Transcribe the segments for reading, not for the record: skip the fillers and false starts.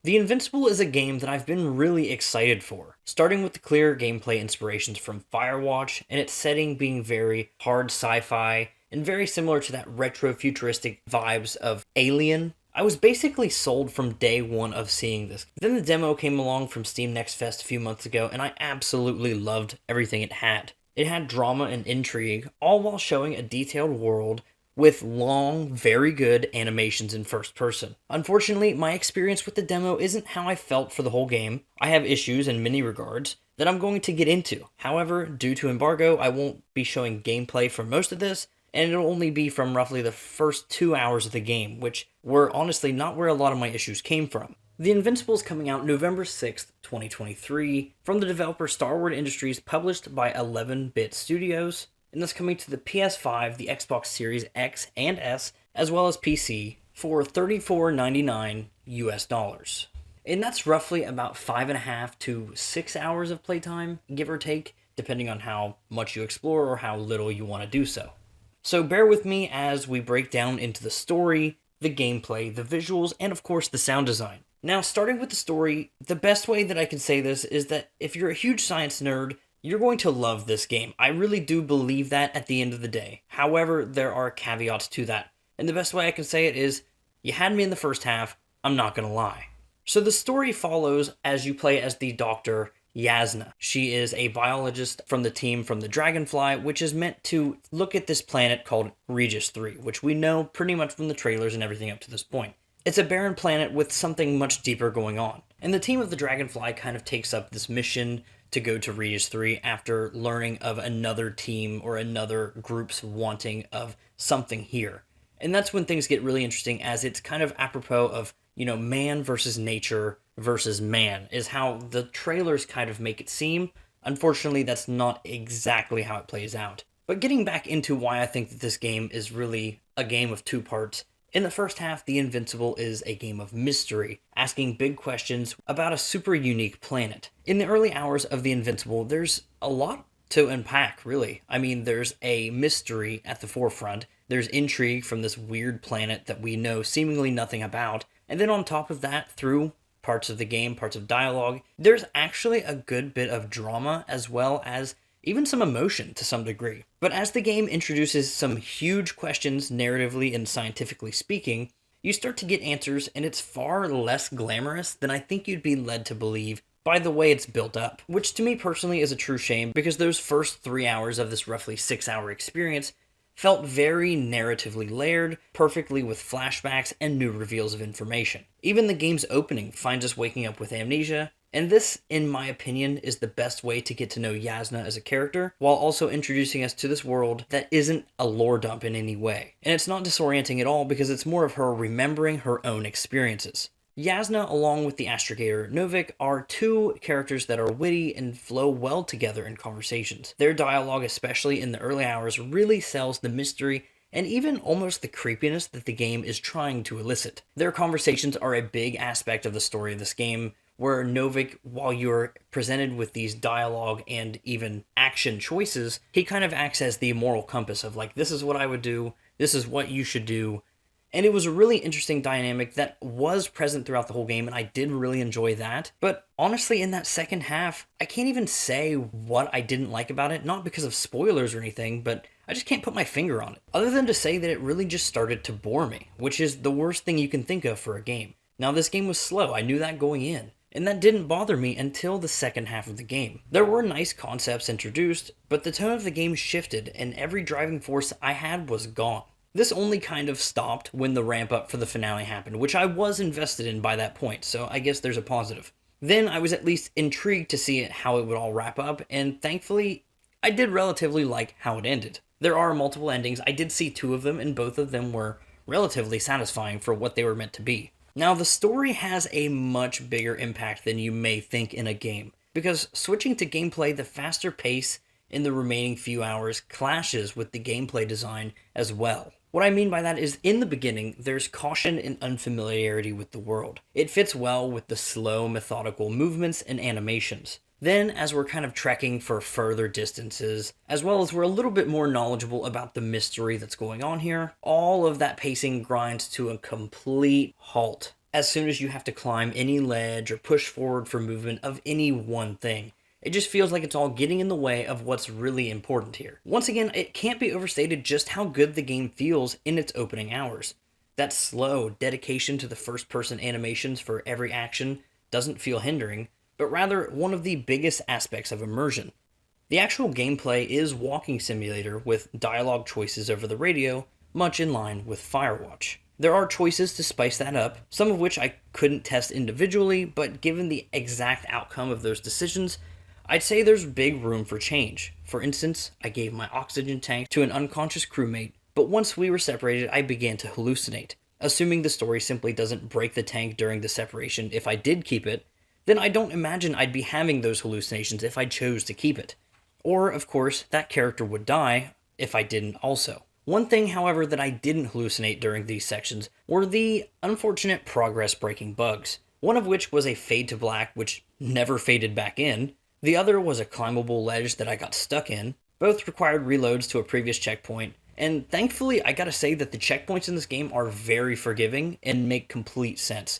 The Invincible is a game that I've been really excited for, starting with the clear gameplay inspirations from Firewatch and its setting being very hard sci-fi and very similar to that retro futuristic vibes of Alien. I was basically sold from day one of seeing this. Then the demo came along from Steam Next Fest a few months ago and I absolutely loved everything it had. It had drama and intrigue, all while showing a detailed world with long, very good animations in first person. Unfortunately, my experience with the demo isn't how I felt for the whole game. I have issues in many regards that I'm going to get into. However, due to embargo, I won't be showing gameplay for most of this, and it'll only be from roughly the first 2 hours of the game, which were honestly not where a lot of my issues came from. The Invincible is coming out November 6th, 2023, from the developer Starward Industries, published by 11-Bit Studios, and that's coming to the PS5, the Xbox Series X and S, as well as PC, for $34.99 US dollars. And that's roughly about 5.5 to 6 hours of playtime, give or take, depending on how much you explore or how little you want to do so. So bear with me as we break down into the story, the gameplay, the visuals, and of course the sound design. Now, starting with the story, the best way that I can say this is that if you're a huge science nerd, you're going to love this game. I really do believe that at the end of the day. However, there are caveats to that. And the best way I can say it is, you had me in the first half, I'm not gonna lie. So the story follows as you play as the Dr. Yasna. She is a biologist from the team from the Dragonfly, which is meant to look at this planet called Regis 3, which we know pretty much from the trailers and everything up to this point. It's a barren planet with something much deeper going on. And the team of the Dragonfly kind of takes up this mission to go to Regis 3 after learning of another team or another group's wanting of something here. And that's when things get really interesting, as it's kind of apropos of, man versus nature versus man, is how the trailers kind of make it seem. Unfortunately, that's not exactly how it plays out. But getting back into why I think that this game is really a game of two parts. In the first half, The Invincible is a game of mystery, asking big questions about a super unique planet. In the early hours of The Invincible, there's a lot to unpack, really. I mean, there's a mystery at the forefront, there's intrigue from this weird planet that we know seemingly nothing about, and then on top of that, through parts of the game, parts of dialogue, there's actually a good bit of drama as well as even some emotion to some degree. But as the game introduces some huge questions narratively and scientifically speaking, you start to get answers, and it's far less glamorous than I think you'd be led to believe by the way it's built up, which to me personally is a true shame, because those first 3 hours of this roughly 6-hour experience felt very narratively layered, perfectly with flashbacks and new reveals of information. Even the game's opening finds us waking up with amnesia, and this, in my opinion, is the best way to get to know Yasna as a character, while also introducing us to this world that isn't a lore dump in any way. And it's not disorienting at all, because it's more of her remembering her own experiences. Yasna, along with the astrogator Novik, are two characters that are witty and flow well together in conversations. Their dialogue, especially in the early hours, really sells the mystery and even almost the creepiness that the game is trying to elicit. Their conversations are a big aspect of the story of this game, where Novik, while you're presented with these dialogue and even action choices, he kind of acts as the moral compass of like, this is what I would do, this is what you should do. And it was a really interesting dynamic that was present throughout the whole game, and I did really enjoy that. But honestly, in that second half, I can't even say what I didn't like about it, not because of spoilers or anything, but I just can't put my finger on it. Other than to say that it really just started to bore me, which is the worst thing you can think of for a game. Now, this game was slow, I knew that going in, and that didn't bother me until the second half of the game. There were nice concepts introduced, but the tone of the game shifted, and every driving force I had was gone. This only kind of stopped when the ramp up for the finale happened, which I was invested in by that point, so I guess there's a positive. Then I was at least intrigued to see how it would all wrap up, and thankfully, I did relatively like how it ended. There are multiple endings, I did see 2 of them, and both of them were relatively satisfying for what they were meant to be. Now, the story has a much bigger impact than you may think in a game, because switching to gameplay, the faster pace in the remaining few hours clashes with the gameplay design as well. What I mean by that is, in the beginning, there's caution and unfamiliarity with the world. It fits well with the slow, methodical movements and animations. Then, as we're kind of trekking for further distances, as well as we're a little bit more knowledgeable about the mystery that's going on here, all of that pacing grinds to a complete halt as soon as you have to climb any ledge or push forward for movement of any one thing. It just feels like it's all getting in the way of what's really important here. Once again, it can't be overstated just how good the game feels in its opening hours. That slow dedication to the first-person animations for every action doesn't feel hindering, but rather one of the biggest aspects of immersion. The actual gameplay is walking simulator with dialogue choices over the radio, much in line with Firewatch. There are choices to spice that up, some of which I couldn't test individually, but given the exact outcome of those decisions, I'd say there's big room for change. For instance, I gave my oxygen tank to an unconscious crewmate, but once we were separated, I began to hallucinate. Assuming the story simply doesn't break the tank during the separation if I did keep it, then I don't imagine I'd be having those hallucinations if I chose to keep it. Or, of course, that character would die if I didn't also. One thing, however, that I didn't hallucinate during these sections were the unfortunate progress-breaking bugs. One of which was a fade to black, which never faded back in. The other was a climbable ledge that I got stuck in. Both required reloads to a previous checkpoint, and thankfully I gotta say that the checkpoints in this game are very forgiving and make complete sense.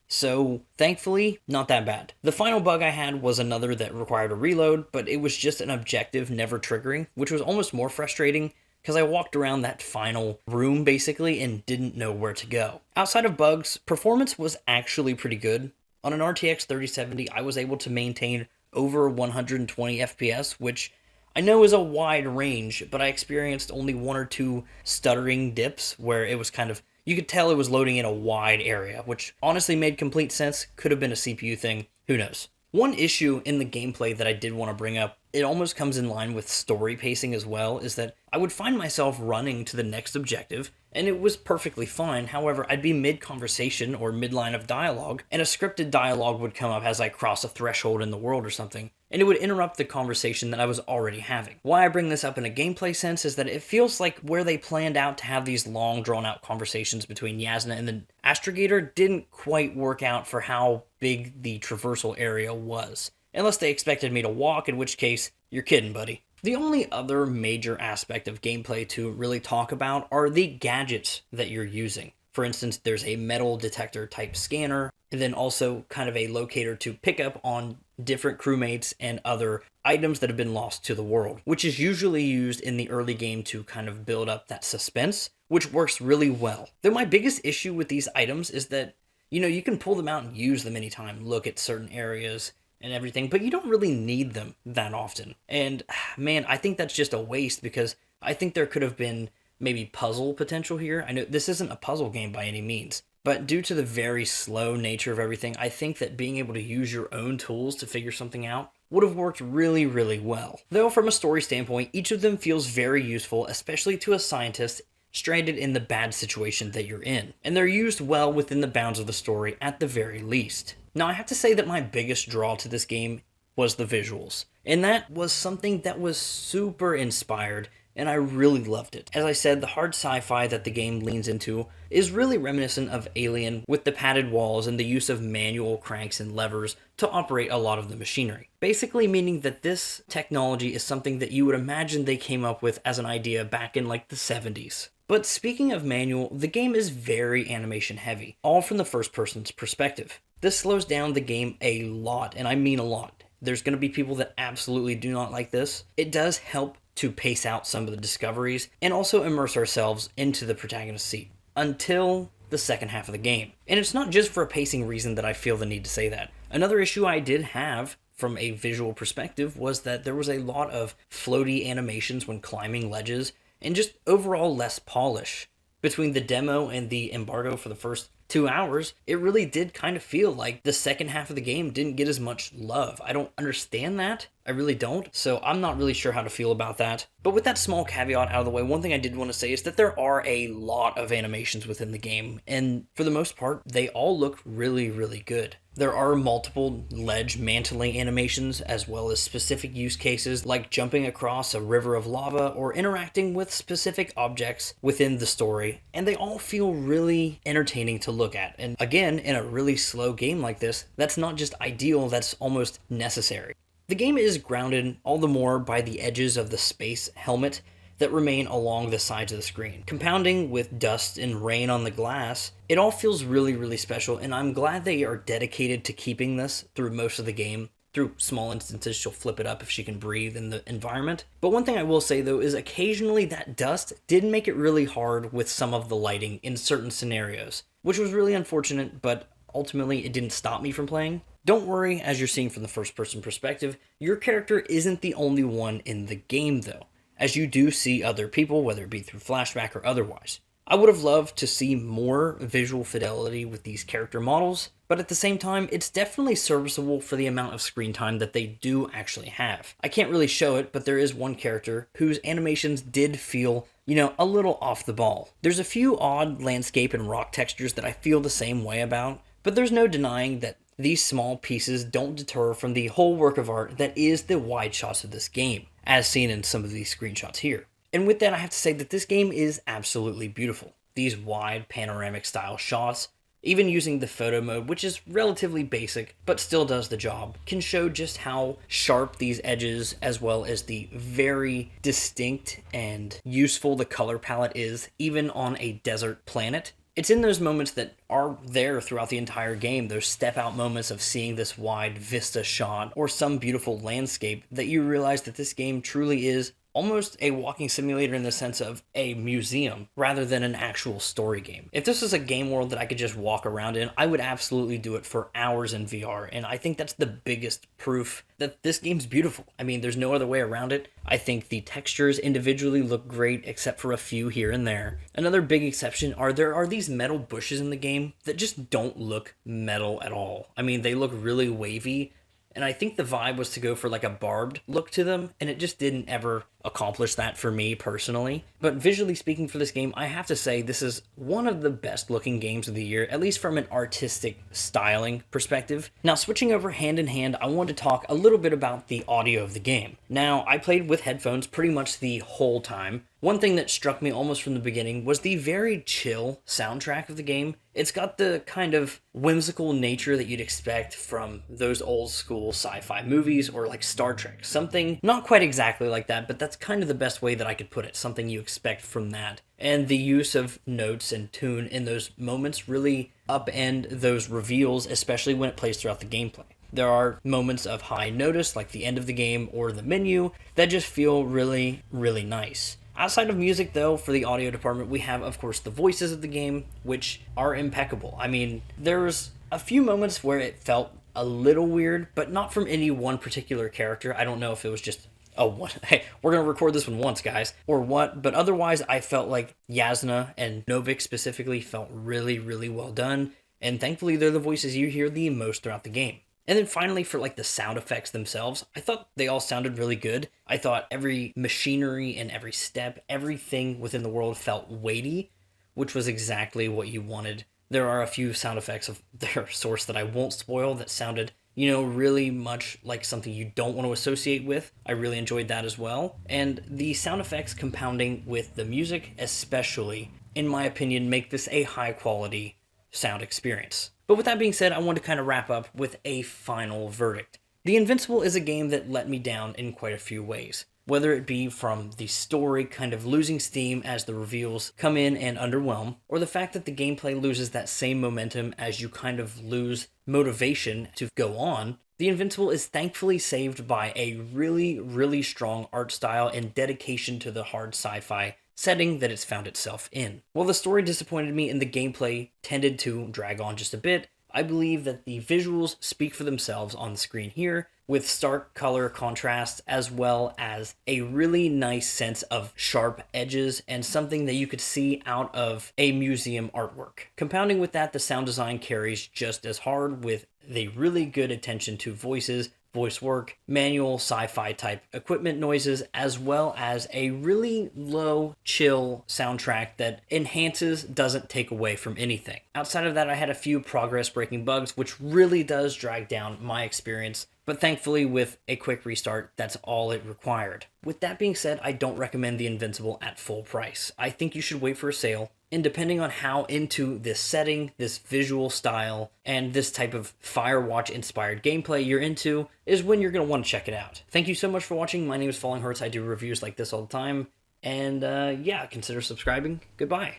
So, thankfully, not that bad. The final bug I had was another that required a reload, but it was just an objective never triggering, which was almost more frustrating because I walked around that final room basically and didn't know where to go. Outside of bugs, performance was actually pretty good. On an RTX 3070, I was able to maintain over 120 FPS, which I know is a wide range, but I experienced only one or two stuttering dips where it was kind of, you could tell it was loading in a wide area, which honestly made complete sense, could have been a CPU thing, who knows. One issue in the gameplay that I did want to bring up, it almost comes in line with story pacing as well, is that I would find myself running to the next objective, and it was perfectly fine. However, I'd be mid-conversation or mid-line of dialogue, and a scripted dialogue would come up as I cross a threshold in the world or something, and it would interrupt the conversation that I was already having. Why I bring this up in a gameplay sense is that it feels like where they planned out to have these long, drawn-out conversations between Yasna and the Astrogator didn't quite work out for how big the traversal area was. Unless they expected me to walk, in which case, you're kidding, buddy. The only other major aspect of gameplay to really talk about are the gadgets that you're using. For instance, there's a metal detector type scanner, and then also kind of a locator to pick up on different crewmates and other items that have been lost to the world, which is usually used in the early game to kind of build up that suspense, which works really well. Though my biggest issue with these items is that, you can pull them out and use them anytime, look at certain areas and everything, but you don't really need them that often. And man, I think that's just a waste because I think there could have been maybe puzzle potential here. I know this isn't a puzzle game by any means, but due to the very slow nature of everything, I think that being able to use your own tools to figure something out would have worked really, really well. Though from a story standpoint, each of them feels very useful, especially to a scientist stranded in the bad situation that you're in. And they're used well within the bounds of the story at the very least. Now, I have to say that my biggest draw to this game was the visuals. And that was something that was super inspired, and I really loved it. As I said, the hard sci-fi that the game leans into is really reminiscent of Alien, with the padded walls and the use of manual cranks and levers to operate a lot of the machinery. Basically meaning that this technology is something that you would imagine they came up with as an idea back in like the 70s. But speaking of manual, the game is very animation heavy, all from the first person's perspective. This slows down the game a lot, and I mean a lot. There's going to be people that absolutely do not like this. It does help to pace out some of the discoveries and also immerse ourselves into the protagonist's seat until the second half of the game. And it's not just for a pacing reason that I feel the need to say that. Another issue I did have from a visual perspective was that there was a lot of floaty animations when climbing ledges and just overall less polish. Between the demo and the embargo for the first 2 hours, it really did kind of feel like the second half of the game didn't get as much love. I don't understand that. I really don't. So I'm not really sure how to feel about that. But with that small caveat out of the way, one thing I did want to say is that there are a lot of animations within the game, and for the most part, they all look really, really good. There are multiple ledge mantling animations, as well as specific use cases like jumping across a river of lava or interacting with specific objects within the story, and they all feel really entertaining to look at. And again, in a really slow game like this, that's not just ideal, that's almost necessary. The game is grounded all the more by the edges of the space helmet that remain along the sides of the screen. Compounding with dust and rain on the glass, it all feels really, really special, and I'm glad they are dedicated to keeping this through most of the game. Through small instances, she'll flip it up if she can breathe in the environment. But one thing I will say, though, is occasionally that dust did make it really hard with some of the lighting in certain scenarios, which was really unfortunate, but ultimately it didn't stop me from playing. Don't worry, as you're seeing from the first-person perspective, your character isn't the only one in the game, though, as you do see other people, whether it be through flashback or otherwise. I would have loved to see more visual fidelity with these character models, but at the same time, it's definitely serviceable for the amount of screen time that they do actually have. I can't really show it, but there is one character whose animations did feel, a little off the ball. There's a few odd landscape and rock textures that I feel the same way about, but there's no denying that these small pieces don't deter from the whole work of art that is the wide shots of this game, as seen in some of these screenshots here. And with that, I have to say that this game is absolutely beautiful. These wide panoramic style shots, even using the photo mode, which is relatively basic, but still does the job, can show just how sharp these edges, as well as the very distinct and useful the color palette is, even on a desert planet. It's in those moments that are there throughout the entire game, those step-out moments of seeing this wide vista shot or some beautiful landscape, that you realize that this game truly is almost a walking simulator in the sense of a museum rather than an actual story game. If this was a game world that I could just walk around in, I would absolutely do it for hours in VR, and I think that's the biggest proof that this game's beautiful. I mean, there's no other way around it. I think the textures individually look great, except for a few here and there. Another big exception there are these metal bushes in the game that just don't look metal at all. I mean, they look really wavy, and I think the vibe was to go for like a barbed look to them, and it just didn't ever accomplish that for me personally. But visually speaking for this game, I have to say this is one of the best looking games of the year, at least from an artistic styling perspective. Now, switching over hand in hand, I want to talk a little bit about the audio of the game. Now, I played with headphones pretty much the whole time. One thing that struck me almost from the beginning was the very chill soundtrack of the game. It's got the kind of whimsical nature that you'd expect from those old school sci-fi movies or like Star Trek. Something not quite exactly like that, but that's kind of the best way that I could put it. Something you expect from that. And the use of notes and tune in those moments really upend those reveals, especially when it plays throughout the gameplay. There are moments of high notice, like the end of the game or the menu, that just feel really, really nice. Outside of music, though, for the audio department, we have, of course, the voices of the game, which are impeccable. I mean, there's a few moments where it felt a little weird, but not from any one particular character. I don't know if it was just, hey, we're going to record this one once, guys, or what, but otherwise, I felt like Yasna and Novik specifically felt really, really well done, and thankfully, they're the voices you hear the most throughout the game. And then finally, for like the sound effects themselves, I thought they all sounded really good. I thought every machinery and every step, everything within the world felt weighty, which was exactly what you wanted. There are a few sound effects of their source that I won't spoil that sounded, really much like something you don't want to associate with. I really enjoyed that as well. And the sound effects compounding with the music especially, in my opinion, make this a high quality sound experience. But with that being said, I want to kind of wrap up with a final verdict. The Invincible is a game that let me down in quite a few ways. Whether it be from the story kind of losing steam as the reveals come in and underwhelm, or the fact that the gameplay loses that same momentum as you kind of lose motivation to go on, The Invincible is thankfully saved by a really, really strong art style and dedication to the hard sci-fi setting that it's found itself in. While the story disappointed me and the gameplay tended to drag on just a bit, I believe that the visuals speak for themselves on the screen here, with stark color contrasts as well as a really nice sense of sharp edges and something that you could see out of a museum artwork. Compounding with that, the sound design carries just as hard with the really good attention to voices, voice work, manual sci-fi type equipment noises, as well as a really low, chill soundtrack that enhances, doesn't take away from anything. Outside of that, I had a few progress-breaking bugs, which really does drag down my experience, but thankfully with a quick restart, that's all it required. With that being said, I don't recommend The Invincible at full price. I think you should wait for a sale, and depending on how into this setting, this visual style, and this type of Firewatch-inspired gameplay you're into, is when you're going to want to check it out. Thank you so much for watching. My name is Falling Hearts. I do reviews like this all the time, And yeah, consider subscribing. Goodbye.